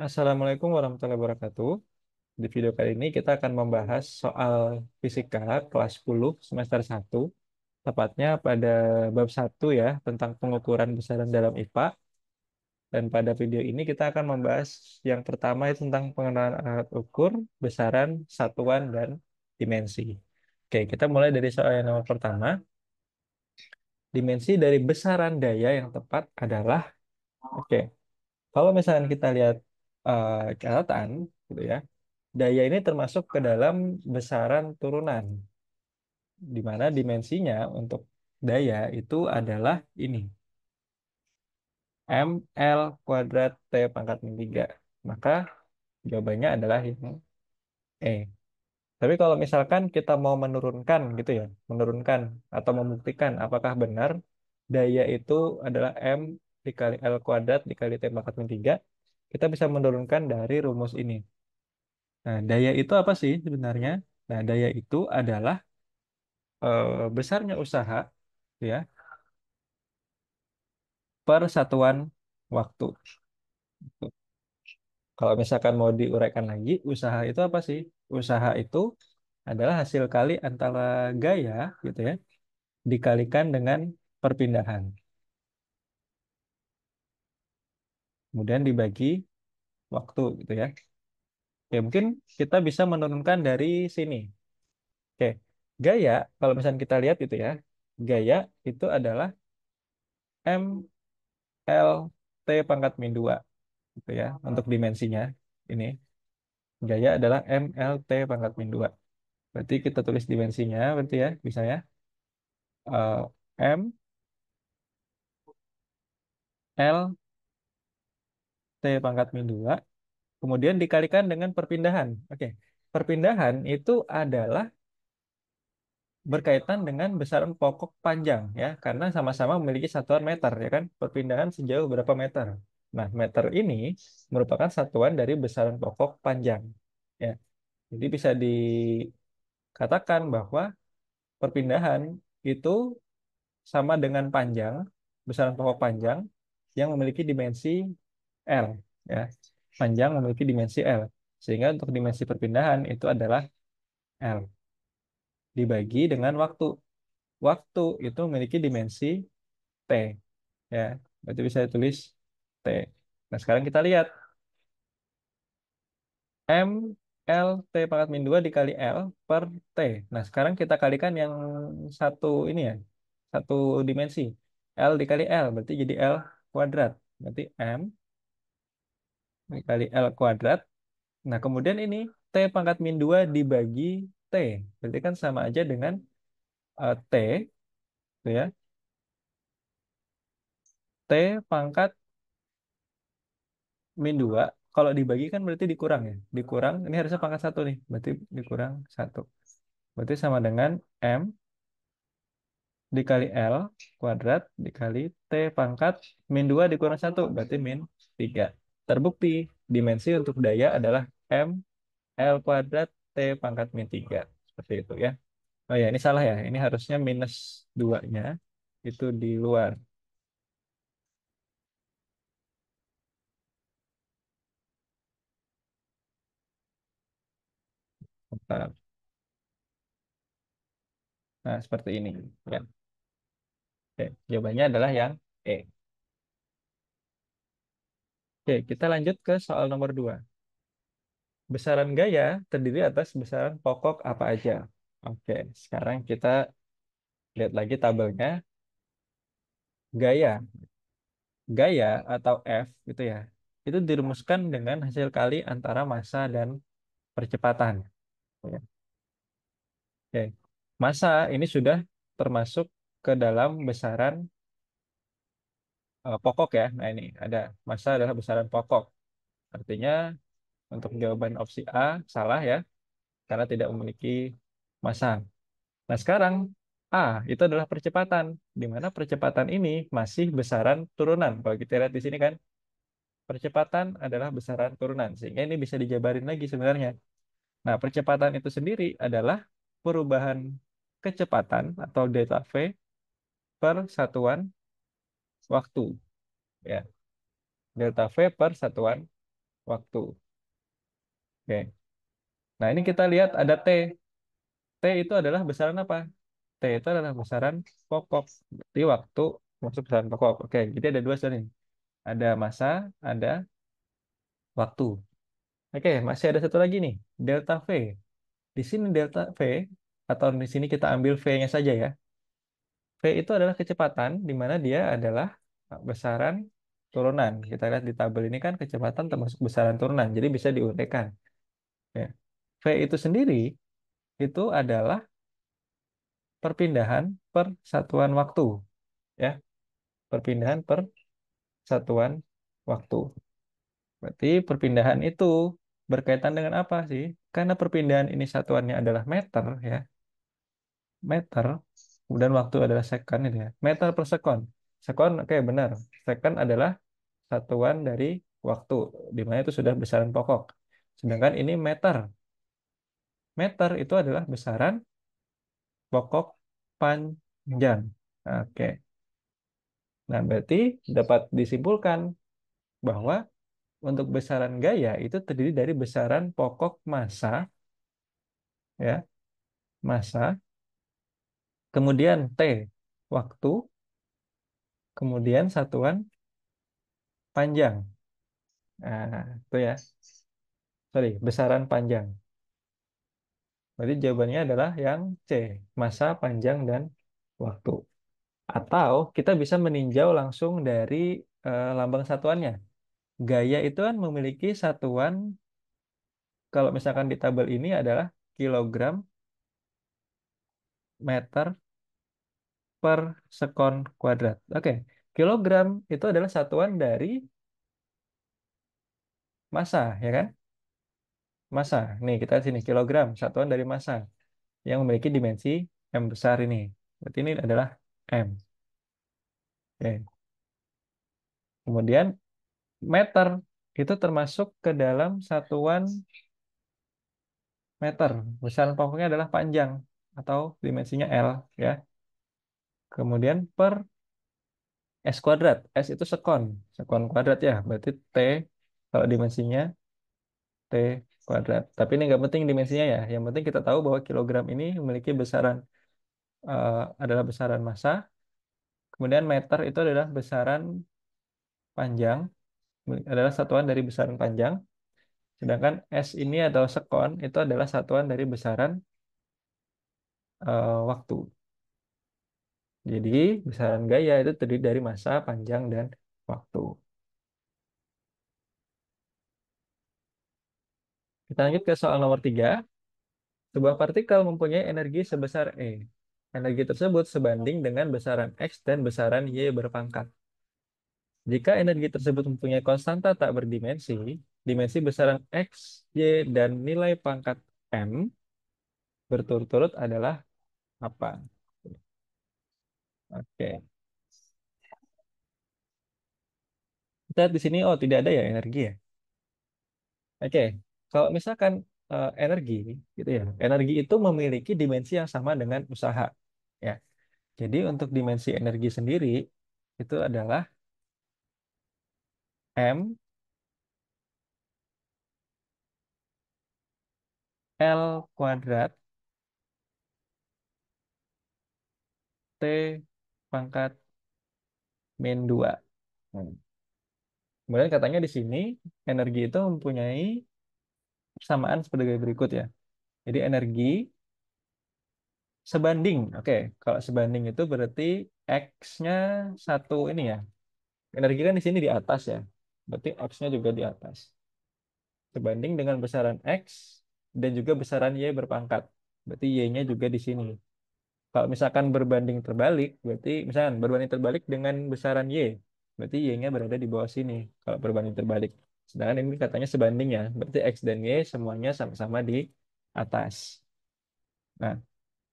Assalamualaikum warahmatullahi wabarakatuh. Di video kali ini kita akan membahas soal fisika kelas 10 semester 1, tepatnya pada bab 1 ya, tentang pengukuran besaran dalam IPA. Dan pada video ini kita akan membahas yang pertama itu tentang pengenalan alat ukur, besaran, satuan, dan dimensi. Oke, kita mulai dari soal yang nomor pertama. Dimensi dari besaran daya yang tepat adalah, oke, kalau misalnya kita lihat catatan, gitu ya. Daya ini termasuk ke dalam besaran turunan, di mana dimensinya untuk daya itu adalah ini, ml kuadrat T pangkat min 3. Maka jawabannya adalah yang E. Tapi kalau misalkan kita mau menurunkan gitu ya, menurunkan atau membuktikan apakah benar daya itu adalah M dikali L kuadrat dikali T pangkat min 3, kita bisa menurunkan dari rumus ini. Nah, daya itu apa sih sebenarnya? Nah, daya itu adalah besarnya usaha ya per satuan waktu. Kalau misalkan mau diuraikan lagi, usaha itu apa sih? Usaha itu adalah hasil kali antara gaya gitu ya dikalikan dengan perpindahan. Kemudian dibagi waktu gitu ya. Ya mungkin kita bisa menurunkan dari sini. Oke. Gaya kalau misalnya kita lihat itu ya, gaya itu adalah M L T pangkat min 2 gitu ya untuk dimensinya ini. Gaya adalah MLT pangkat min 2. Berarti kita tulis dimensinya, berarti ya, bisa ya. M, L, T pangkat min 2. Kemudian dikalikan dengan perpindahan. Oke, perpindahan itu adalah berkaitan dengan besaran pokok panjang ya, karena sama-sama memiliki satuan meter ya kan. Perpindahan sejauh berapa meter. Nah, meter ini merupakan satuan dari besaran pokok panjang. Ya, jadi bisa dikatakan bahwa perpindahan itu sama dengan panjang, besaran pokok panjang yang memiliki dimensi L, ya. Panjang memiliki dimensi L. Sehingga untuk dimensi perpindahan itu adalah L dibagi dengan waktu. Waktu itu memiliki dimensi T, ya. Berarti bisa ditulis T. Nah, sekarang kita lihat M L T pangkat min 2 dikali L per T. Nah, sekarang kita kalikan yang satu ini ya, satu dimensi. L dikali L, berarti jadi L kuadrat. Berarti M dikali L kuadrat. Nah, kemudian ini T pangkat min 2 dibagi T. Berarti kan sama aja dengan T, gitu ya. T pangkat min 2. Kalau dibagi kan berarti dikurang ya. Dikurang, ini harusnya pangkat satu nih. Berarti dikurang satu. Berarti sama dengan M dikali L kuadrat dikali T pangkat min 2 dikurang satu. Berarti min 3. Terbukti dimensi untuk daya adalah M L kuadrat T pangkat min 3. Seperti itu ya. Oh ya, ini salah ya. Ini harusnya minus 2-nya itu di luar. Bentar. Nah, seperti ini. Ya. Oke, jawabannya adalah yang E. Oke, kita lanjut ke soal nomor 2. Besaran gaya terdiri atas besaran pokok apa aja? Oke, sekarang kita lihat lagi tabelnya. Gaya. Gaya atau F gitu ya. Itu dirumuskan dengan hasil kali antara massa dan percepatan. Ya. Oke. Massa ini sudah termasuk ke dalam besaran pokok ya. Nah ini ada massa adalah besaran pokok. Artinya untuk jawaban opsi A salah ya, karena tidak memiliki massa. Nah sekarang A itu adalah percepatan, di mana percepatan ini masih besaran turunan. Kalau kita lihat di sini kan, percepatan adalah besaran turunan, sehingga ini bisa dijabarin lagi sebenarnya. Nah percepatan itu sendiri adalah perubahan kecepatan atau delta V per satuan waktu. Ya, delta V per satuan waktu. Oke. Nah, ini kita lihat ada T. T itu adalah besaran apa? T itu adalah besaran pokok. Berarti waktu masuk besaran pokok. Oke, jadi ada dua sebenarnya. Ada massa, ada waktu. Oke, masih ada satu lagi nih, delta V. Di sini delta V, atau di sini kita ambil V-nya saja ya. V itu adalah kecepatan, di mana dia adalah besaran turunan. Kita lihat di tabel ini kan kecepatan termasuk besaran turunan, jadi bisa diuraikan. Ya. V itu sendiri itu adalah perpindahan per satuan waktu. Ya, perpindahan per satuan waktu. Berarti perpindahan itu berkaitan dengan apa sih? Karena perpindahan ini satuannya adalah meter ya, meter, kemudian waktu adalah second ini ya, meter per second. Second, oke benar. Second adalah satuan dari waktu, di mana itu sudah besaran pokok. Sedangkan ini meter. Meter itu adalah besaran pokok panjang. Oke. Nah, berarti dapat disimpulkan bahwa untuk besaran gaya itu terdiri dari besaran pokok massa, ya, massa, kemudian T, waktu, kemudian satuan panjang. Nah, itu ya. Sorry, besaran panjang. Berarti jawabannya adalah yang C, massa, panjang, dan waktu. Atau kita bisa meninjau langsung dari lambang satuannya. Gaya itu kan memiliki satuan, kalau misalkan di tabel ini adalah kilogram meter per sekon kuadrat. Oke, kilogram itu adalah satuan dari massa, ya kan? Massa. Nih, kita sini kilogram, satuan dari massa yang memiliki dimensi M besar ini. Berarti ini adalah M. Oke. Kemudian meter itu termasuk ke dalam satuan meter. Besaran pokoknya adalah panjang atau dimensinya L ya. Kemudian per S kuadrat. S itu sekon. Sekon kuadrat ya. Berarti T kalau dimensinya T kuadrat. Tapi ini nggak penting dimensinya ya. Yang penting kita tahu bahwa kilogram ini memiliki besaran adalah besaran massa. Kemudian meter itu adalah besaran panjang, adalah satuan dari besaran panjang. Sedangkan S ini atau sekon itu adalah satuan dari besaran waktu. Jadi besaran gaya itu terdiri dari massa, panjang, dan waktu. Kita lanjut ke soal nomor 3. Sebuah partikel mempunyai energi sebesar E. Energi tersebut sebanding dengan besaran X dan besaran Y berpangkat. Jika energi tersebut mempunyai konstanta tak berdimensi, dimensi besaran X, Y, dan nilai pangkat M berturut-turut adalah apa? Oke. Kita lihat di sini, oh tidak ada ya energi ya. Oke, kalau misalkan energi, gitu ya, energi itu memiliki dimensi yang sama dengan usaha. Ya, jadi untuk dimensi energi sendiri itu adalah M L kuadrat T pangkat min 2. Hmm. Kemudian katanya di sini energi itu mempunyai persamaan sebagai berikut ya. Jadi energi sebanding. Oke, kalau sebanding itu berarti X-nya satu ini ya. Energi kan di sini di atas ya. Berarti X-nya juga di atas. Sebanding dengan besaran X dan juga besaran Y berpangkat. Berarti Y-nya juga di sini. Kalau misalkan berbanding terbalik, berarti misalkan berbanding terbalik dengan besaran Y, berarti Y-nya berada di bawah sini. Kalau berbanding terbalik. Sedangkan ini katanya sebanding ya, berarti X dan Y semuanya sama-sama di atas. Nah,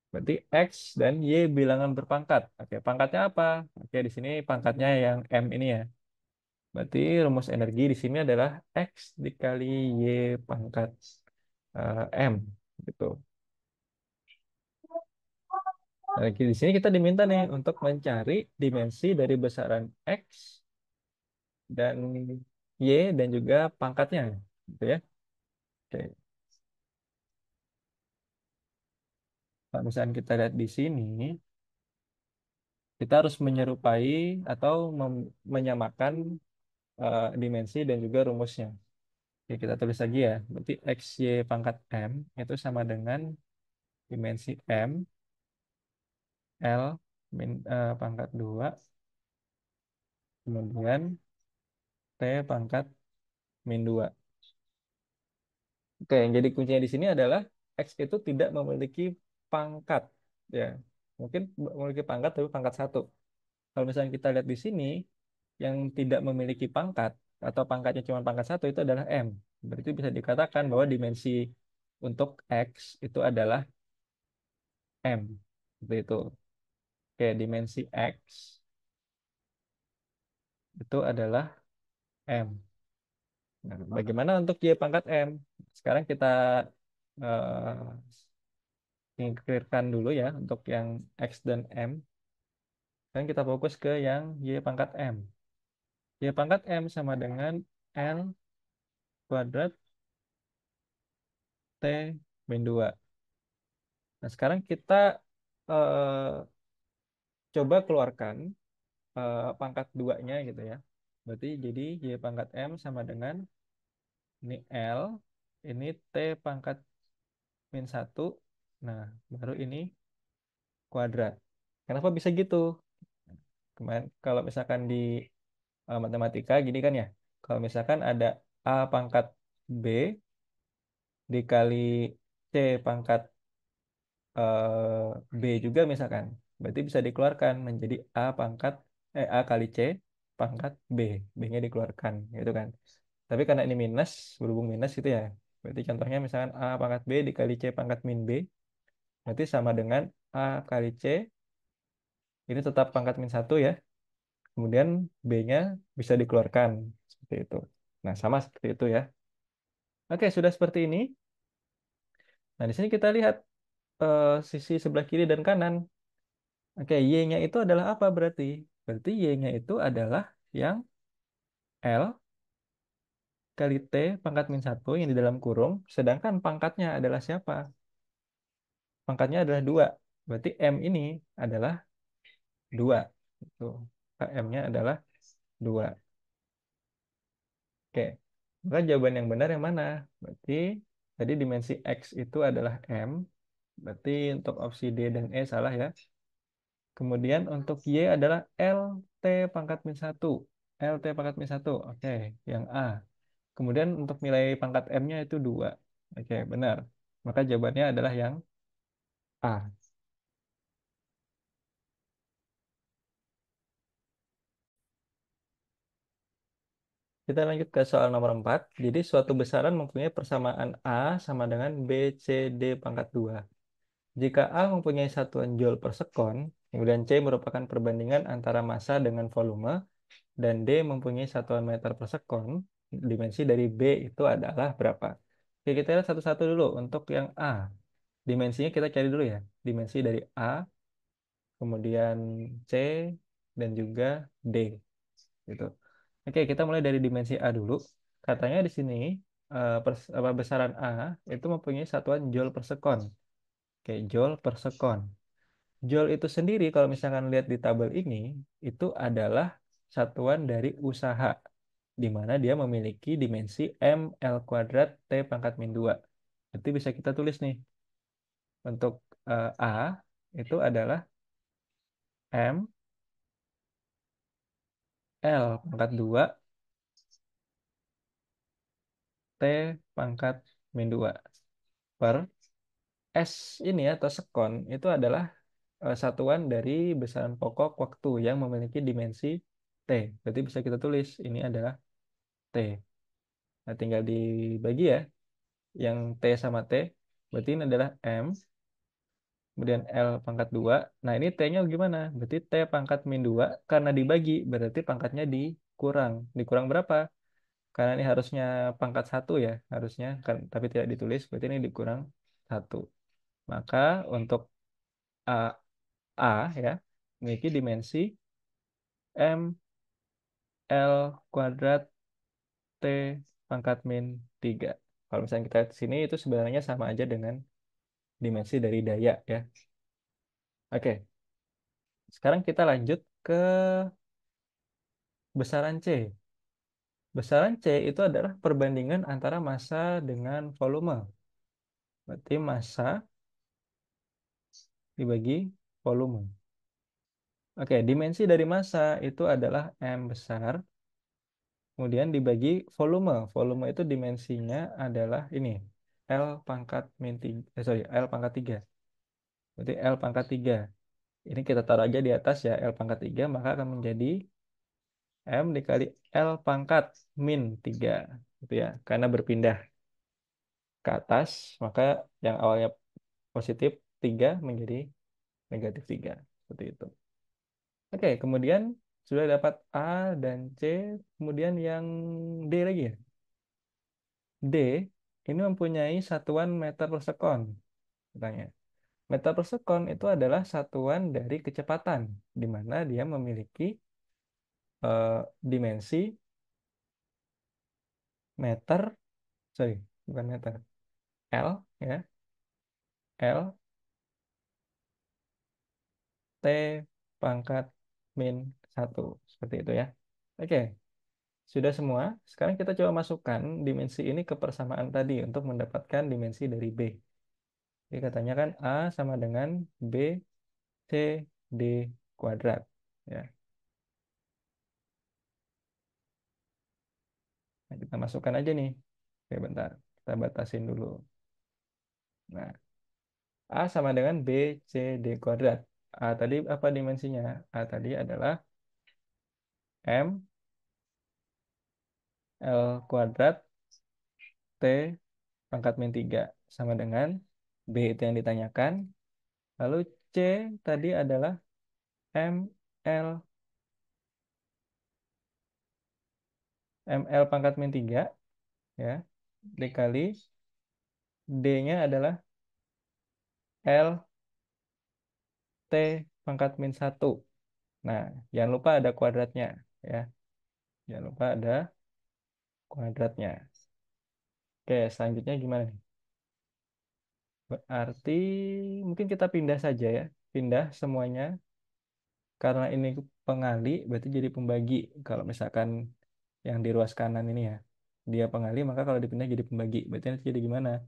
berarti X dan Y bilangan berpangkat. Oke, pangkatnya apa? Oke, di sini pangkatnya yang M ini ya. Berarti rumus energi di sini adalah X dikali Y pangkat M. Gitu. Nah, di sini kita diminta nih untuk mencari dimensi dari besaran X dan Y dan juga pangkatnya. Gitu ya. Oke. Kalau misalnya kita lihat di sini, kita harus menyerupai atau menyamakan dimensi dan juga rumusnya. Oke, kita tulis lagi ya. Berarti XY pangkat M itu sama dengan dimensi M, L pangkat 2 kemudian T pangkat min 2. Oke, yang jadi kuncinya di sini adalah X itu tidak memiliki pangkat. Ya, mungkin memiliki pangkat tapi pangkat satu. Kalau misalnya kita lihat di sini, yang tidak memiliki pangkat atau pangkatnya cuma pangkat satu itu adalah M. Berarti bisa dikatakan bahwa dimensi untuk X itu adalah M. Seperti itu. Oke, dimensi X itu adalah M. Nah, bagaimana untuk Y pangkat M? Sekarang kita singkirkan dulu ya untuk yang X dan M. Dan kita fokus ke yang Y pangkat M. Y pangkat M sama dengan L kuadrat T min 2. Nah, sekarang kita eh, coba keluarkan pangkat duanya gitu ya. Berarti jadi Y pangkat M sama dengan ini L, ini T pangkat min 1. Nah, baru ini kuadrat. Kenapa bisa gitu? Kemarin kalau misalkan di matematika gini kan ya. Kalau misalkan ada A pangkat B dikali C pangkat B juga misalkan. Berarti bisa dikeluarkan menjadi A kali C pangkat B. B-nya dikeluarkan gitu kan. Tapi karena ini minus, berhubung minus gitu ya. Berarti contohnya misalkan A pangkat B dikali C pangkat min B. Berarti sama dengan A kali C. Ini tetap pangkat min 1 ya. Kemudian B-nya bisa dikeluarkan. Seperti itu. Nah, sama seperti itu ya. Oke, sudah seperti ini. Nah, di sini kita lihat sisi sebelah kiri dan kanan. Oke, Y-nya itu adalah apa berarti? Berarti Y-nya itu adalah yang L kali T pangkat min 1 yang di dalam kurung. Sedangkan pangkatnya adalah siapa? Pangkatnya adalah 2. Berarti M ini adalah 2. Itu. M-nya adalah 2. Oke, maka jawaban yang benar yang mana? Berarti tadi dimensi X itu adalah M. Berarti untuk opsi D dan E salah ya. Kemudian untuk Y adalah LT pangkat min 1. LT pangkat min 1. Oke, yang A. Kemudian untuk nilai pangkat M-nya itu 2. Oke, benar. Maka jawabannya adalah yang A. Kita lanjut ke soal nomor 4. Jadi suatu besaran mempunyai persamaan A sama dengan B, C, D pangkat 2. Jika A mempunyai satuan joule per sekon, kemudian C merupakan perbandingan antara massa dengan volume, dan D mempunyai satuan meter per sekon, dimensi dari B itu adalah berapa? Oke, kita lihat satu-satu dulu. Untuk yang A, dimensinya kita cari dulu ya. Dimensi dari A, kemudian C, dan juga D. Gitu. Oke, kita mulai dari dimensi A dulu. Katanya di sini besaran A itu mempunyai satuan joule per sekon. Oke, joule per sekon. Joule itu sendiri kalau misalkan lihat di tabel ini itu adalah satuan dari usaha di mana dia memiliki dimensi ml kuadrat T pangkat min 2. Berarti bisa kita tulis nih untuk A itu adalah M L pangkat 2 T pangkat min 2 per S ini atau sekon itu adalah satuan dari besaran pokok waktu yang memiliki dimensi T. Berarti bisa kita tulis ini adalah T. Nah, tinggal dibagi ya, yang T sama T. Berarti ini adalah M, kemudian L pangkat 2. Nah, ini T-nya gimana? Berarti T pangkat min 2, karena dibagi, berarti pangkatnya dikurang. Dikurang berapa? Karena ini harusnya pangkat 1 ya, harusnya, kan, tapi tidak ditulis, berarti ini dikurang 1. Maka untuk A, A ya, memiliki dimensi M L kuadrat T pangkat min 3. Kalau misalnya kita lihat di sini itu sebenarnya sama aja dengan dimensi dari daya ya. Oke, sekarang kita lanjut ke besaran C. Besaran C itu adalah perbandingan antara massa dengan volume. Berarti massa dibagi volume. Oke, dimensi dari massa itu adalah M besar, kemudian dibagi volume. Volume itu dimensinya adalah ini, L pangkat min 3, sorry, L pangkat 3. Berarti L pangkat 3. Ini kita taruh aja di atas ya, L pangkat 3, maka akan menjadi M dikali L pangkat min 3. Gitu ya. Karena berpindah ke atas, maka yang awalnya positif 3 menjadi negatif 3. Seperti itu. Oke, kemudian sudah dapat A dan C, kemudian yang D lagi ya. D ini mempunyai satuan meter per sekon, katanya. Meter per sekon itu adalah satuan dari kecepatan, di mana dia memiliki dimensi meter, sorry, bukan meter, L ya, L T pangkat min 1, seperti itu ya. Oke, sudah semua. Sekarang kita coba masukkan dimensi ini ke persamaan tadi untuk mendapatkan dimensi dari B. Jadi katanya kan A sama dengan B C D kuadrat. Ya. Nah, kita masukkan aja nih. Oke, bentar. Kita batasin dulu. Nah, A sama dengan B C D kuadrat. A tadi apa dimensinya? A tadi adalah M L kuadrat T pangkat min 3 sama dengan B itu yang ditanyakan. Lalu C tadi adalah M L ML pangkat min 3 ya dikali D-nya adalah L T pangkat min 1. Nah, jangan lupa ada kuadratnya ya. Jangan lupa ada kuadratnya. Oke, selanjutnya gimana nih? Berarti mungkin kita pindah saja ya. Pindah semuanya. Karena ini pengali, berarti jadi pembagi. Kalau misalkan yang di ruas kanan ini ya, dia pengali, maka kalau dipindah jadi pembagi. Berarti nanti jadi gimana?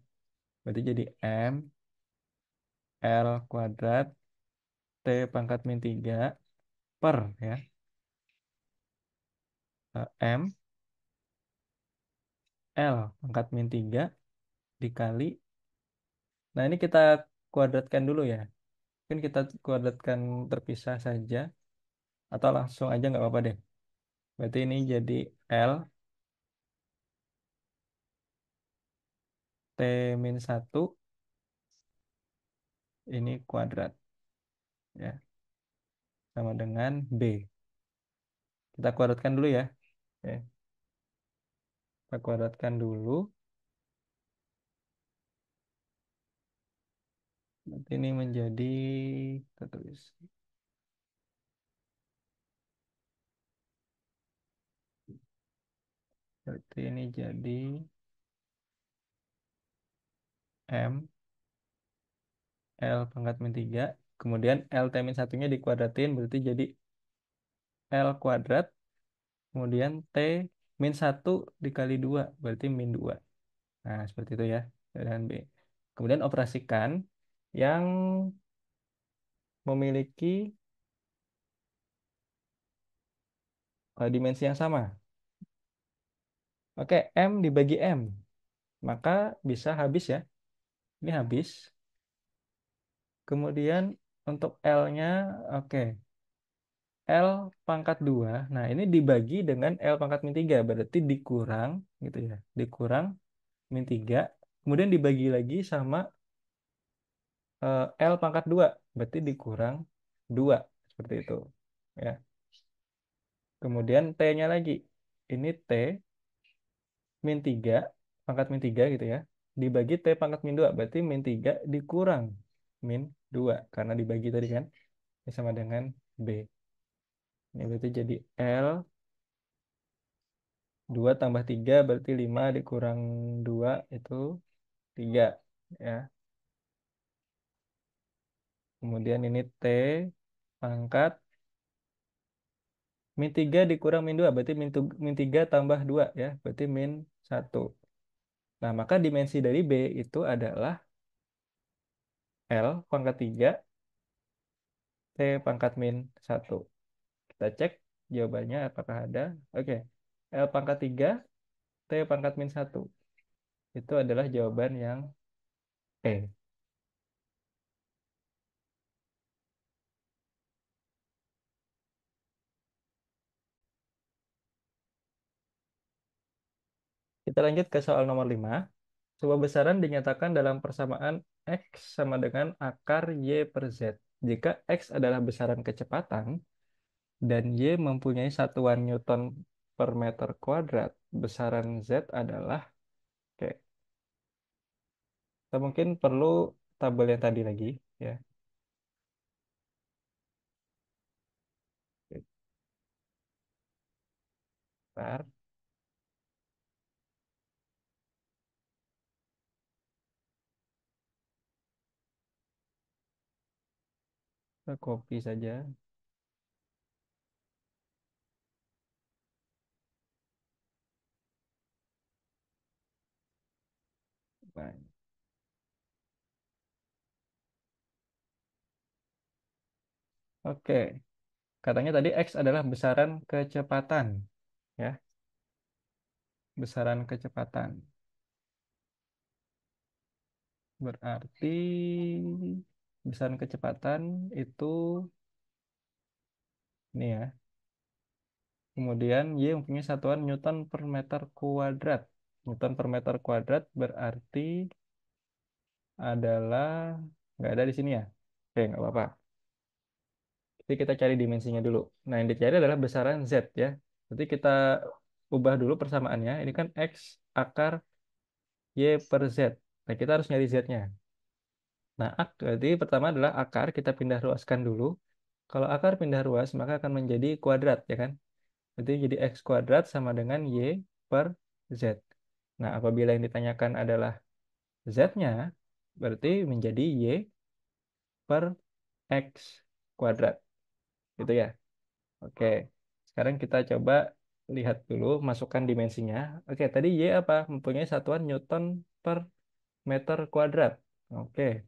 Berarti jadi M L kuadrat T pangkat min 3 per ya. M L pangkat min 3 dikali. Nah, ini kita kuadratkan dulu ya. Mungkin kita kuadratkan terpisah saja. Atau langsung aja nggak apa-apa deh. Berarti ini jadi L T min 1 ini kuadrat ya. Sama dengan B. Kita kuadratkan dulu ya. Oke. Kita kuadratkan dulu. Berarti ini menjadi, kita tulis. Berarti ini jadi M L pangkat min 3. Kemudian L T min satunya dikuadratin. Berarti jadi L kuadrat. Kemudian T min 1 dikali 2. Berarti min 2. Nah, seperti itu ya. Dan B. Kemudian operasikan yang memiliki dimensi yang sama. Oke, M dibagi M. Maka bisa habis ya. Ini habis. Kemudian untuk L-nya, oke. L pangkat 2. Nah, ini dibagi dengan L pangkat min 3. Berarti dikurang, gitu ya. Dikurang min 3. Kemudian dibagi lagi sama L pangkat 2. Berarti dikurang 2. Seperti itu. Ya. Kemudian T-nya lagi. Ini T min 3, pangkat min 3 gitu ya. Dibagi T pangkat min 2, berarti min 3 dikurang min 2. Karena dibagi tadi kan. Ini sama dengan B. Ini berarti jadi L 2 tambah 3 berarti 5 dikurang 2 itu 3 ya. Kemudian ini T pangkat min 3 dikurang min 2 berarti min 3 tambah 2 ya. Berarti min 1. Nah, maka dimensi dari B itu adalah L pangkat 3 T pangkat min 1. Kita cek jawabannya apakah ada. Oke. L pangkat 3 T pangkat min 1. Itu adalah jawaban yang E. Kita lanjut ke soal nomor 5. Sebuah besaran dinyatakan dalam persamaan X sama dengan akar Y per Z. Jika X adalah besaran kecepatan dan Y mempunyai satuan Newton per meter kuadrat, besaran Z adalah, oke, kita mungkin perlu tabel yang tadi lagi, ya. Bentar, kita copy saja. Nah, oke, katanya tadi X adalah besaran kecepatan, ya, besaran kecepatan. Berarti besaran kecepatan itu ini ya. Kemudian Y mempunyai satuan Newton per meter kuadrat. Newton per meter kuadrat berarti adalah nggak ada di sini ya. Oke, nggak apa-apa. Jadi kita cari dimensinya dulu. Nah, yang dicari adalah besaran Z ya. Jadi kita ubah dulu persamaannya. Ini kan X akar Y per Z. Nah, kita harus nyari Z-nya. Nah, berarti pertama adalah akar. Kita pindah ruaskan dulu. Kalau akar pindah ruas, maka akan menjadi kuadrat, ya kan? Berarti jadi X kuadrat sama dengan Y per Z. Nah, apabila yang ditanyakan adalah Z-nya, berarti menjadi Y per X kuadrat. Gitu ya. Oke. Sekarang kita coba lihat dulu, masukkan dimensinya. Oke, tadi Y apa? Mempunyai satuan Newton per meter kuadrat. Oke.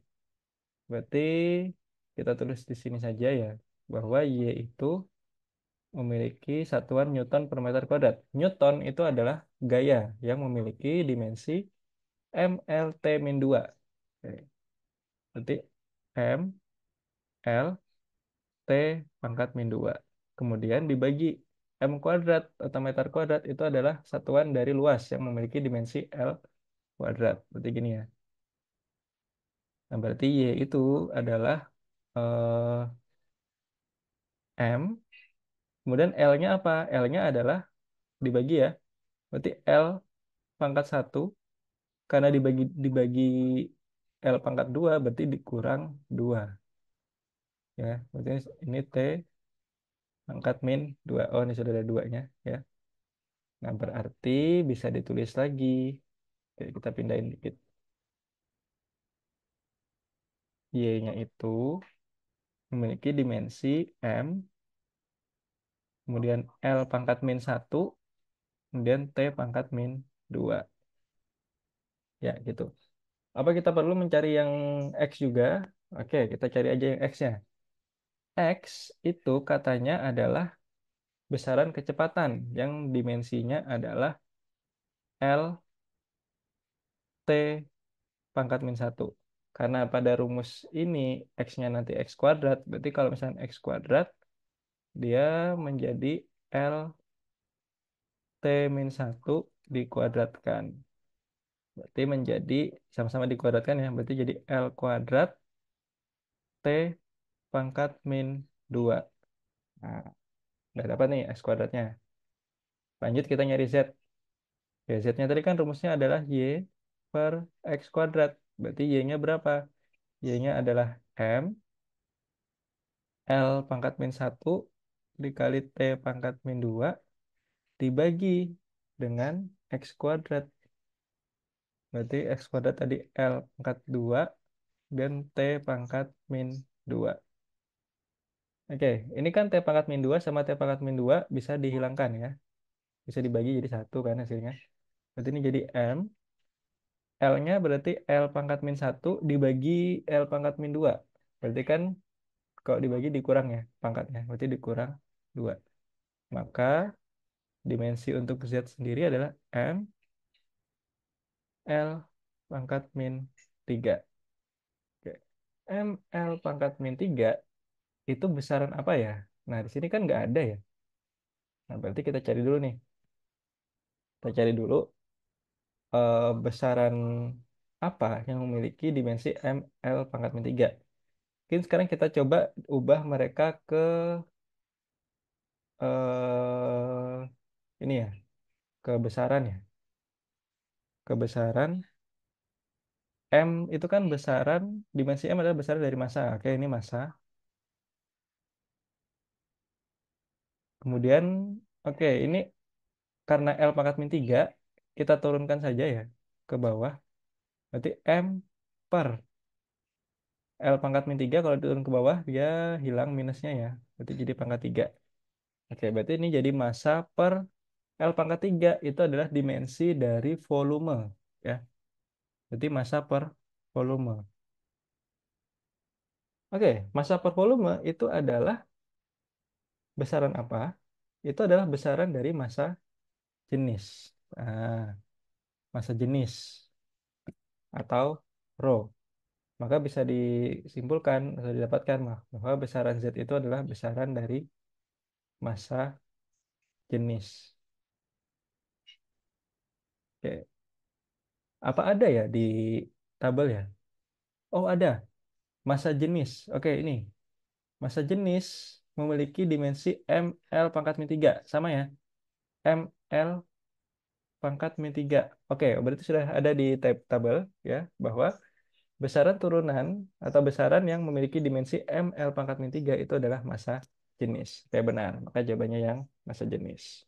Berarti kita tulis di sini saja ya, bahwa Y itu memiliki satuan Newton per meter kuadrat. Newton itu adalah gaya yang memiliki dimensi MLT-2. Oke. Berarti M, L, T pangkat min 2. Kemudian dibagi M kuadrat atau meter kuadrat itu adalah satuan dari luas yang memiliki dimensi L kuadrat. Berarti gini ya. Nah, berarti Y itu adalah M. Kemudian L-nya apa? L-nya adalah dibagi ya. Berarti L pangkat 1. Karena dibagi L pangkat 2 berarti dikurang 2. Ya. Berarti ini T pangkat min 2. Oh, ini sudah ada 2-nya ya. Nah, berarti bisa ditulis lagi. Oke, kita pindahin dikit. Y-nya itu memiliki dimensi M, kemudian L pangkat min 1, kemudian T pangkat min 2. Ya, gitu. Apa kita perlu mencari yang X juga? Oke, kita cari aja yang X-nya. X itu katanya adalah besaran kecepatan yang dimensinya adalah L T pangkat min 1. Karena pada rumus ini X-nya nanti X kuadrat, berarti kalau misalnya X kuadrat, dia menjadi L T min 1 dikuadratkan. Berarti menjadi sama-sama dikuadratkan ya, berarti jadi L kuadrat T pangkat min 2. Nah, udah dapat nih X kuadratnya. Lanjut kita nyari Z. Ya, Z-nya tadi kan rumusnya adalah Y per X kuadrat. Berarti Y-nya berapa? Y-nya adalah M L pangkat min 1 dikali T pangkat min 2 dibagi. dengan X kuadrat. Berarti X kuadrat tadi L pangkat 2 dan T pangkat min 2. Oke, ini kan T pangkat min 2 sama T pangkat min 2 bisa dihilangkan ya. Bisa dibagi jadi satu kan hasilnya. Berarti ini jadi M. L-nya berarti L pangkat min 1 dibagi L pangkat min 2. Berarti kan kalau dibagi dikurang ya pangkatnya. Berarti dikurang 2. Maka dimensi untuk Z sendiri adalah M L pangkat min 3. Oke. M L pangkat min 3 itu besaran apa ya? Nah, di sini kan nggak ada ya. Nah, berarti kita cari dulu nih. Kita cari dulu besaran apa yang memiliki dimensi M L pangkat min 3. Mungkin sekarang kita coba ubah mereka ke ini ya, ke besaran ya. Kebesaran M itu kan besaran, dimensi M adalah besaran dari massa. Oke, ini massa. Kemudian, oke, ini karena L pangkat min 3, kita turunkan saja ya ke bawah. Berarti M per L pangkat min 3 kalau diturun ke bawah, dia hilang minusnya ya. Berarti jadi pangkat 3. Oke, berarti ini jadi massa per L pangkat 3 itu adalah dimensi dari volume. Ya, berarti massa per volume. Oke, massa per volume itu adalah besaran apa? Itu adalah besaran dari massa jenis. Nah, massa jenis atau rho. Maka bisa disimpulkan atau didapatkan bahwa besaran Z itu adalah besaran dari massa jenis. Oke. Apa ada ya di tabel ya? Oh, ada. Massa jenis. Oke, ini. Massa jenis memiliki dimensi ML pangkat min 3. Sama ya? ML pangkat min 3. Oke, berarti sudah ada di tabel ya bahwa besaran turunan atau besaran yang memiliki dimensi ML pangkat min 3 itu adalah massa jenis. Oke, benar. Maka jawabannya yang massa jenis.